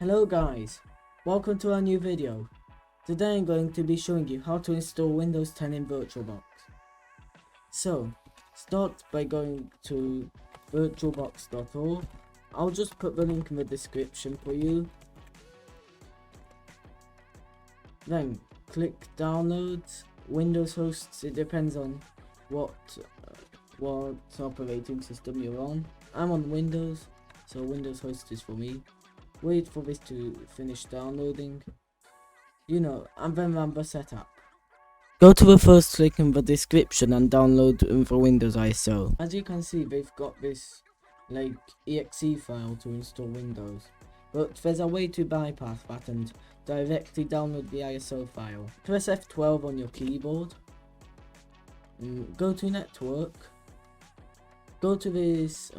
Hello guys, welcome to our new video. Today I'm going to be showing you how to install Windows 10 in VirtualBox. So, start by going to virtualbox.org. I'll just put the link in the description for you. Then click downloads, Windows hosts, it depends on what operating system you're on. I'm on Windows, so Windows host is for me. Wait for this to finish downloading, and then run the setup. Go to the first link in the description and download the Windows ISO. As you can see, they've got this exe file to install Windows, but there's a way to bypass that and directly download the ISO file. Press F12 on your keyboard, go to network, go to this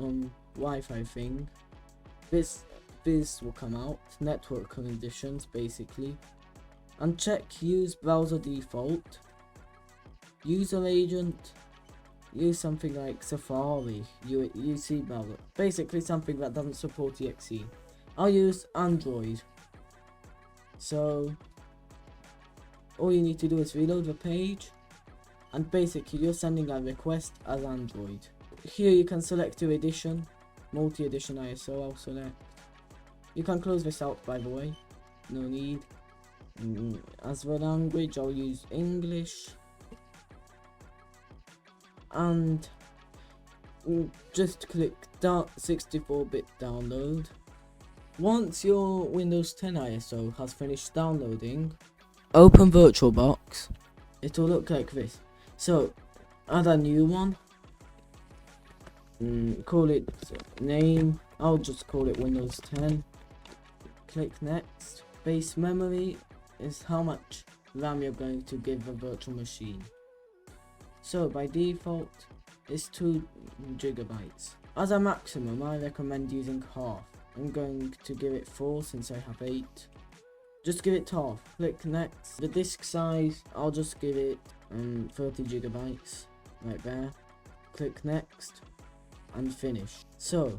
Wi-Fi thing. This will come out, network conditions basically, and check use browser default, user agent, use something like Safari, UC browser, basically something that doesn't support exe. I'll use Android, so all you need to do is reload the page, and basically you're sending a request as Android. Here you can select your edition, multi-edition ISO I'll select. You can close this out, by the way, no need. As the language, I'll use English. And just click 64-bit download. Once your Windows 10 ISO has finished downloading, open VirtualBox. It will look like this. So, add a new one. Call it name. I'll just call it Windows 10. Click next. Base memory is how much RAM you're going to give the virtual machine. So by default it's 2 GB. As a maximum I recommend using half. I'm going to give it 4 since I have 8. Just give it half. Click next. The disk size I'll just give it 30 GB right there. Click next and finish. So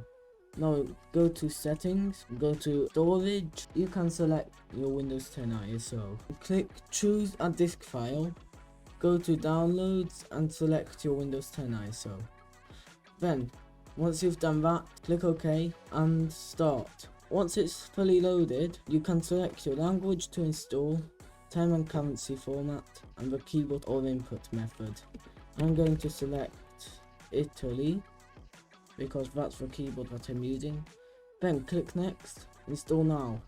now go to settings, go to storage, you can select your Windows 10 ISO. Click choose a disk file, go to downloads and select your Windows 10 ISO. Then, once you've done that, click OK and start. Once it's fully loaded, you can select your language to install, time and currency format, and the keyboard or input method. I'm going to select Italy, because that's the keyboard that I'm using. Then click next, install now.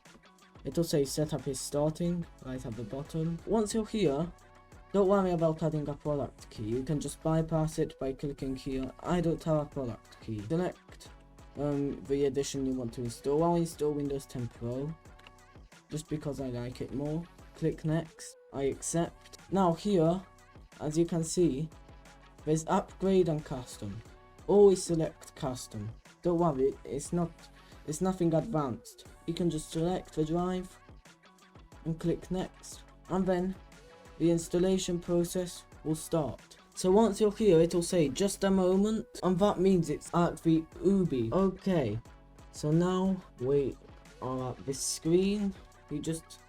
It'll say setup is starting right at the bottom. Once you're here, don't worry about adding a product key, you can just bypass it by clicking here. I don't have a product key. Select the edition you want to install. I'll install Windows 10 Pro just because I like it more. Click next, I accept. Now here, as you can see, there's upgrade and custom. Always select custom. Don't worry, it's nothing advanced. You can just select the drive and click next, and then the installation process will start. So once you're here, it'll say just a moment, and that means it's at the UBI. Okay, so now we are at this screen. You just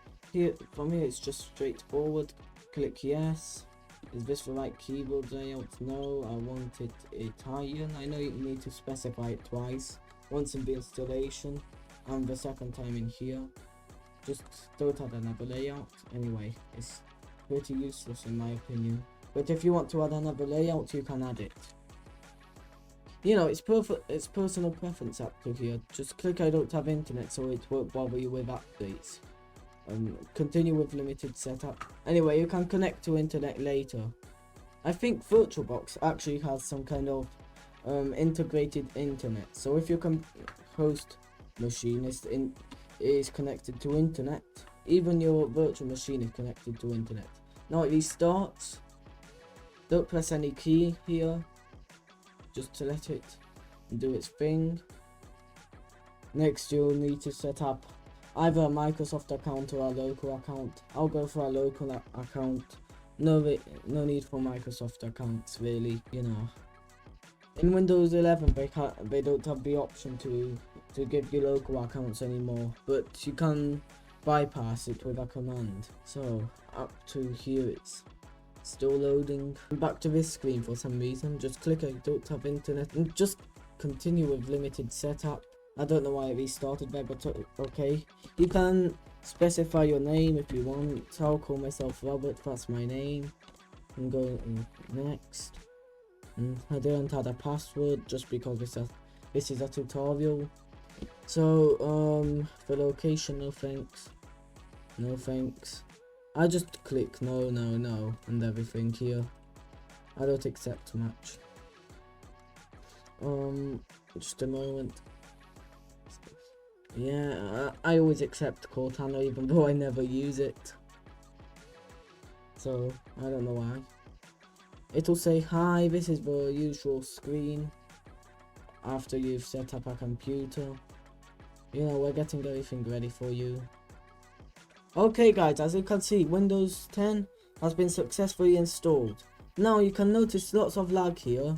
from here it's just straightforward. Click yes. Is this the right keyboard layout? No, I want it Italian. I know you need to specify it twice. Once in the installation and the second time in here. Just don't add another layout. Anyway, it's pretty useless in my opinion. But if you want to add another layout, you can add it. It's perfect. It's personal preference up to here. Just click I don't have internet so it won't bother you with updates. Continue with limited setup. Anyway, you can connect to internet later. I think VirtualBox actually has some kind of integrated internet. So if your host machine is connected to internet, even your virtual machine is connected to internet. Now it restarts. Don't press any key here. Just let it do its thing. Next, you'll need to set up either a Microsoft account or a local account. I'll go for a local account. No need for Microsoft accounts really, In Windows 11 they don't have the option to to give you local accounts anymore, but you can bypass it with a command. So up to here it's still loading. Back to this screen for some reason. Just click I don't have internet and just continue with limited setup. I don't know why it restarted there, but okay. You can specify your name if you want. I'll call myself Robert, that's my name. And go next. And I didn't add a password just because this is a tutorial. So the location, no thanks. No thanks. I just click no and everything here. I don't accept much. Just a moment. Yeah, I always accept Cortana even though I never use it. So, I don't know why. It'll say, hi, this is the usual screen after you've set up a computer. You know, we're getting everything ready for you. Okay guys, as you can see, Windows 10 has been successfully installed. Now you can notice lots of lag here,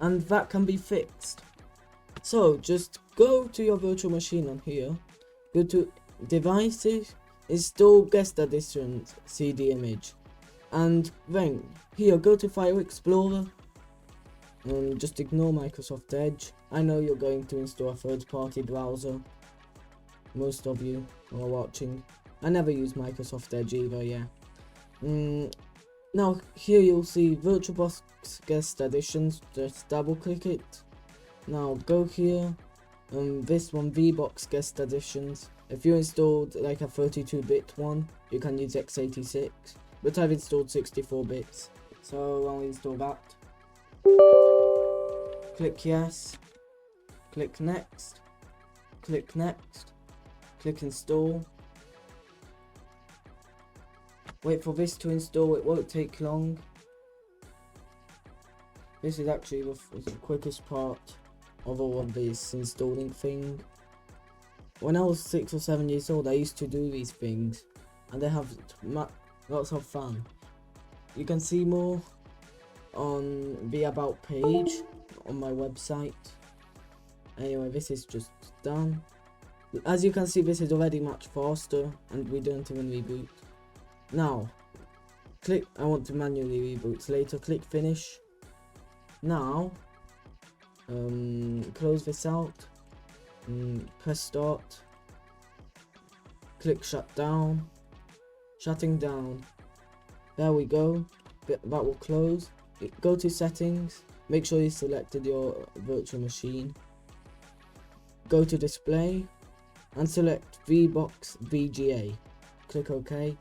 and that can be fixed. So just go to your virtual machine on here, go to devices, install guest editions CD image, and then here go to File Explorer, and just ignore Microsoft Edge. I know you're going to install a third-party browser, most of you who are watching. I never use Microsoft Edge either, yeah. Now here you'll see VirtualBox guest editions, just double click it. Now go here, this one VBox guest editions. If you installed like a 32-bit one, you can use x86, but I've installed 64 bits, so I'll install that. Click yes, click next, click install. Wait for this to install, it won't take long. This is actually the quickest part of all of this installing thing. When I was 6 or 7 years old, I used to do these things, and they have lots of fun. You can see more on the About page on my website. Anyway, this is just done. As you can see, this is already much faster, and we don't even reboot. Now, I want to manually reboot later, click finish. Now, close this out, press start, click shut down, shutting down. There we go, that will close. Go to settings, make sure you selected your virtual machine. Go to display, and select VBox VGA. Click OK.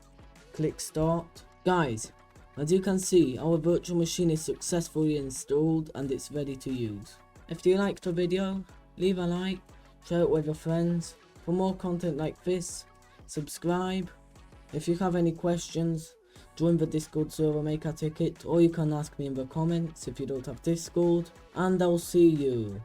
Click start. Guys, as you can see, our virtual machine is successfully installed and it's ready to use. If you liked the video, leave a like, share it with your friends. For more content like this, subscribe. If you have any questions, join the Discord server, make a ticket, or you can ask me in the comments if you don't have Discord, and I'll see you